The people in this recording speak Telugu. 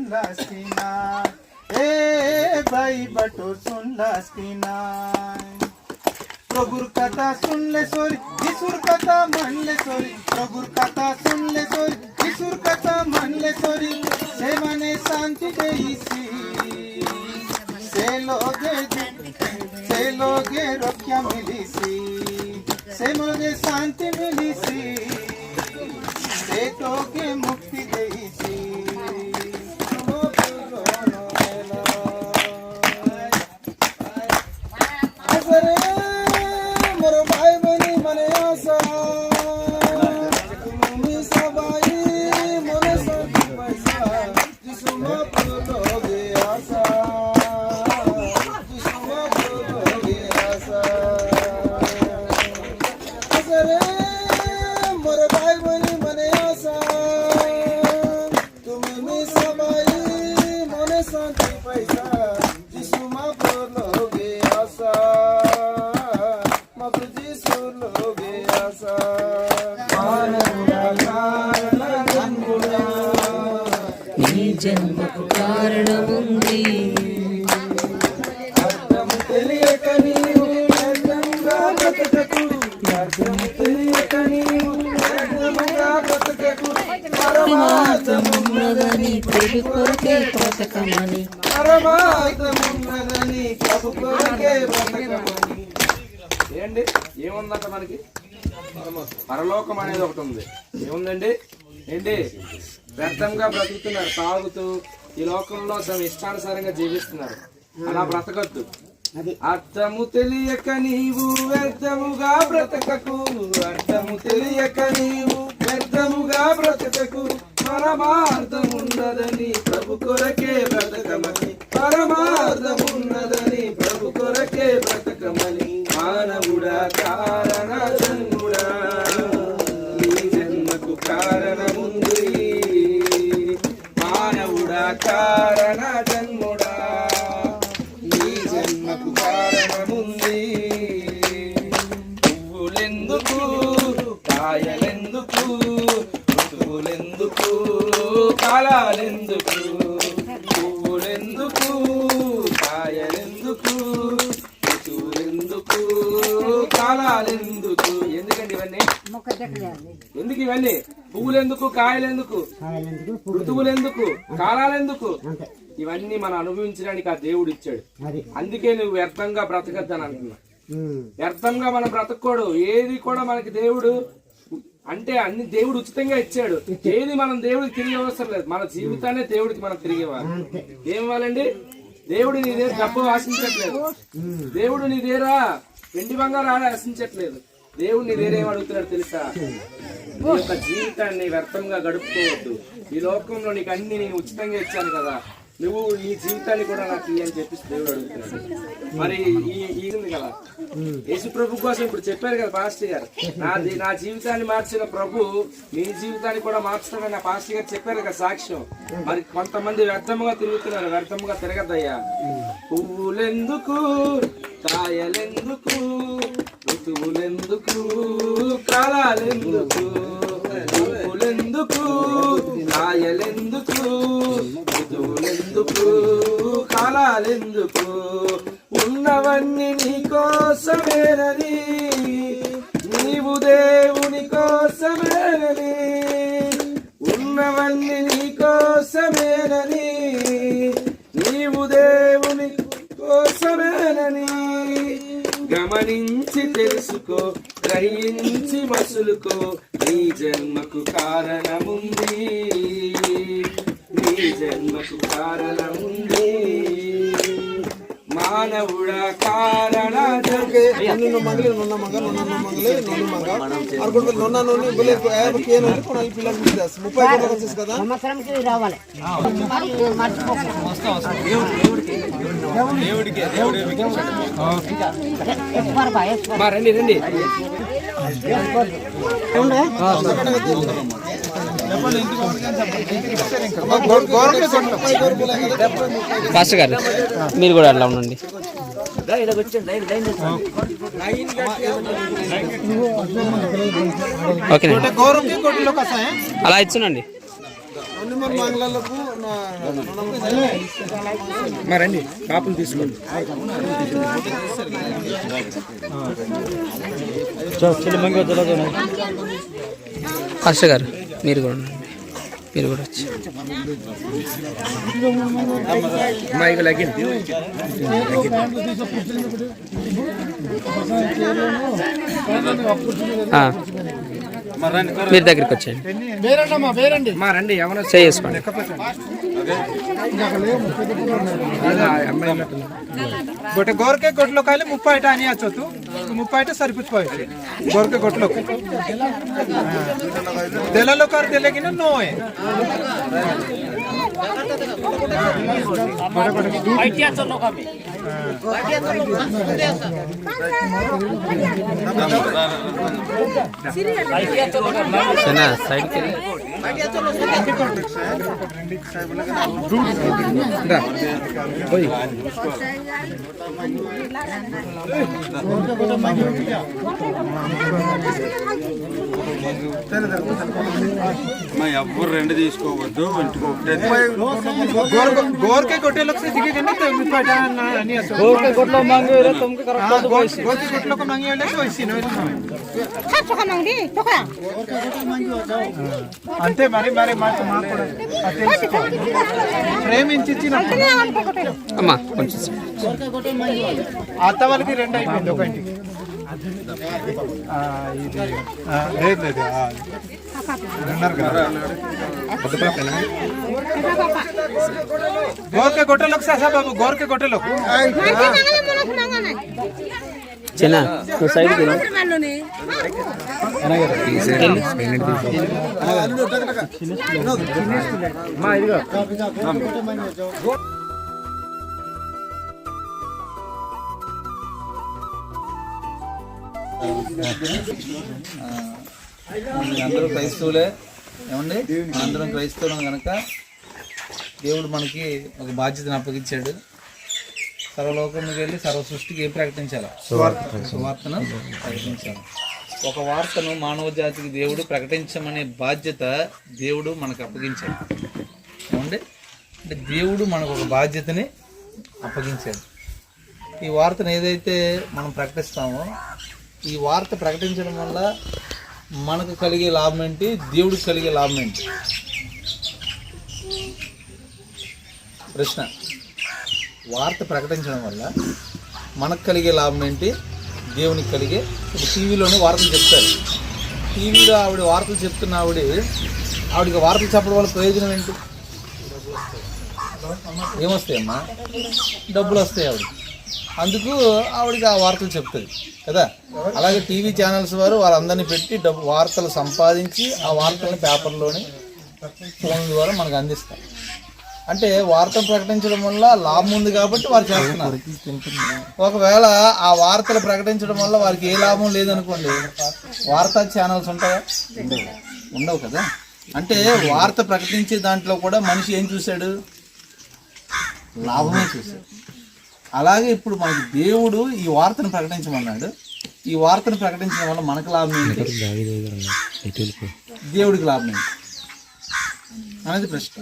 लास्किना ए भाई बटोर सुन लास्किना प्रभुर कथा सुन ले सोरी ईश्वर कथा मन ले सोरी प्रभुर कथा सुन ले सोरी ईश्वर कथा मन ले सोरी से मने शांति देईसी से लोगे रक्षा मिलीसी से मुझे शांति मिलीसी से तोगे मुक्ति देईसी मरो भाई बनी मने आशा तुमी सबाई मने शांति पैसा जिसु मां लोगे आशा जिसु मां लोगे आशा असरे मरो भाई बनी मने आशा तुमी सबाई मने शांति पैसा जिसु मां लोगे आशा నీ జన్మకు కారణముంది అర్థం తెలియక నీవు వ్యర్థంగా బ్రతుకకు అర్థం తెలియక నీవు వ్యర్థంగా బ్రతుకకు పరమార్థమున్నదని ప్రభు కొరకే బ్రతకమని పరమార్థమున్నదని ప్రభు కొరకే బ్రతకమని ఏంటి ఏముందంట మనకి పరలోకం అనేది ఒకటి ఉంది ఏముందండి ఏంటి వ్యర్థంగా బ్రతుకుతున్నారు తాగుతూ ఈ లోకంలో తమ ఇష్టానుసారంగా జీవిస్తున్నారు అలా బ్రతకద్దు అర్థము తెలియక నీవు వ్యర్థముగా బ్రతకకు అర్థము తెలియక నీవు వ్యర్థముగా బ్రతకకు పరమార్థమున్నదని ప్రభు కొరకే బ్రతకమని పరమార్థమున్నదని ప్రభు కొరకే బ్రతకమని మానవుడా కారణ జన్ముడా నీ జన్మకు కారణముంది మానవుడా కారణ జన్ముడా నీ జన్మకు కారణముంది పువ్వులెందుకు కాయలెందుకు ఋతువులెందుకు కాలాలెందుకు పువ్వులెందుకు కాయలెందుకు ఋతువులెందుకు కాలాలెందుకు ఎందుకండి ఇవన్నీ ఎందుకు ఇవన్నీ పువ్వులెందుకు కాయలెందుకు ఋతువులెందుకు కాలాలెందుకు ఇవన్నీ మనం అనుభవించడానికి ఆ దేవుడు ఇచ్చాడు అందుకే నువ్వు వ్యర్థంగా బ్రతకద్దని అంటున్నా వ్యర్థంగా మనం బ్రతకూడదు ఏది కూడా మనకి దేవుడు అంటే అన్ని దేవుడు ఉచితంగా ఇచ్చాడు ఏది మనం దేవుడికి తిరిగి అవసరం లేదు మన జీవితాన్ని దేవుడికి మనం తిరిగి ఇవ్వాలి ఏం ఇవ్వాలండి దేవుడు నీ దగ్గర డబ్బు ఆశించట్లేదు దేవుడు నీ దగ్గర వెండి బంగారు ఆశించట్లేదు దేవుడు నీ దగ్గర ఏం అడుగుతున్నాడు తెలుసా నీ యొక్క జీవితాన్ని వ్యర్థంగా గడుపుకోవద్దు ఈ లోకంలో నీకు అన్ని నేను ఉచితంగా ఇచ్చాను కదా నువ్వు ఈ జీవితాన్ని కూడా నాకు అని చెప్పేసి దేవుడు అడుగుతున్నాడు మరి ఉంది కదా యేసు ప్రభు కోసం ఇప్పుడు చెప్పారు కదా పాస్టర్ గారు నా జీవితాన్ని మార్చిన ప్రభు నీ జీవితాన్ని కూడా మార్చుతాడని నా పాస్టర్ గారు చెప్పారు కదా సాక్ష్యం మరి కొంతమంది వ్యర్థముగా తిరుగుతున్నారు వ్యర్థముగా తిరగద్దయ్యా పువ్వులెందుకు కాయలెందుకు ఋతువులెందుకు కాలాలెందుకు పువ్వులెందుకు కాయలెందుకు ఋతువులెందుకు కాలాలెందుకు ఉన్నవన్నీ నీకోసమేనని నీవు దేవుని కోసమేనని ఉన్నవన్నీ నీకోసమేనని నీవు దేవుని కోసమేనని గమనించి తెలుసుకో గ్రహించి మసులుకో నీ జన్మకు కారణముంది నీ జన్మకు కారణముంది ಮಾನವುಡ ಕಾರಣ ಜಗೆ ನನ್ನನ್ನು ಮಂಗಲೆ ನನ್ನ ಮಗ ನನ್ನನ್ನು ಮಂಗಲೆ ನನ್ನ ಮಗ అర్గుడు నన్నను బలే యాబకి ఏను కొన ఈ పిల్లలు మిస్ 30 కోట్ల వచ్చేసి కదా సంవత్సరంకి రావాలి మరి మర్చిపోకు దేవుడికి ఎస్పర్ బా ఎస్పర్ మా రండి రండి పాస్టర్ గారు మీరు కూడా అట్లా ఉండండి ఓకే అలా ఇచ్చునండి మరండి కాపులు తీసుకోండి. పాస్టర్ గారు మీరు కూడా ఉండండి. మీరు కూడా వచ్చి ఇక లగిన్ మీరు దగ్గరికి వచ్చేయండి. మా రండి ఏమన్నా చేసుకోండి. गोटे गोर के गोटलो कहले 30 टा आनी आछो तू 30 टा सरपुच पाए गोर के गोटलो देला लो कर देले कि नो है आईटिया चलो कमी सेना साइड के ఎవ్వరు రెండు తీసుకోవద్దు ఇంటికి ఒకటే गोर के गोटे लोग से दिखे नहीं तो 30 टा आनी आछो गोर के गोटलो मांगे रे तुमके करेक्ट गोर के गोटलो को मांगे ले तो इसी नो छाछो का मांगी तो का అంతే మరి మరి మాట మాట్లాడ ప్రేమించి అమ్మా కొంచెం అత్త వాళ్ళకి రెండు అయిపోయింది ఒక ఇంటికి లేదు లేదు గోర్ के गोटे लोग से ऐसा बाबू गोर के गोटे लोग చిన్న నువ్వు సైడ్ అందరూ క్రైస్తవులే ఏమండి అందరం క్రైస్తవులం కనుక దేవుడు మనకి ఒక బాధ్యతను అప్పగించాడు. సర్వలోకానికి వెళ్ళి సర్వ సృష్టికి ఏం ప్రకటించాలి? సువార్తను ప్రకటించాలి. ఒక వార్తను మానవ జాతికి దేవుడు ప్రకటించమనే బాధ్యత దేవుడు మనకు అప్పగించాడు. ఏమండి అంటే దేవుడు మనకు ఒక బాధ్యతని అప్పగించాడు. ఈ వార్తను ఏదైతే మనం ప్రకటిస్తామో ఈ వార్త ప్రకటించడం వల్ల మనకు కలిగే లాభం ఏంటి, దేవుడికి కలిగే లాభం ఏంటి? ప్రశ్న. వార్త ప్రకటించడం వల్ల మనకు కలిగే లాభం ఏంటి, దేవునికి కలిగే? ఇప్పుడు టీవీలోనే వార్తలు చెప్తారు. టీవీలో ఆవిడ వార్తలు చెప్తున్న ఆవిడకి వార్తలు చెప్పడం వల్ల ప్రయోజనం ఏంటి? ఏమొస్తాయమ్మా? డబ్బులు వస్తాయి ఆవిడ. అందుకు ఆవిడకి ఆ వార్తలు చెప్తుంది కదా. అలాగే టీవీ ఛానల్స్ వారు వాళ్ళందరినీ పెట్టి వార్తలు సంపాదించి ఆ వార్తలను పేపర్లోని ఫోన్ ద్వారా మనకు అందిస్తారు. అంటే వార్తలు ప్రకటించడం వల్ల లాభం ఉంది కాబట్టి వారు చేస్తున్నారు. ఒకవేళ ఆ వార్తలు ప్రకటించడం వల్ల వారికి ఏ లాభం లేదనుకోండి, వార్తా ఛానల్స్ ఉంటాయా? ఉండవు కదా. అంటే వార్త ప్రకటించే దాంట్లో కూడా మనిషి ఏం చూశాడు? లాభమే చూశాడు. అలాగే ఇప్పుడు మనకి దేవుడు ఈ వార్తను ప్రకటించమన్నాడు. ఈ వార్తను ప్రకటించడం వల్ల మనకు లాభం ఏంటి, దేవుడికి లాభం ఏంటి అనేది ప్రశ్న.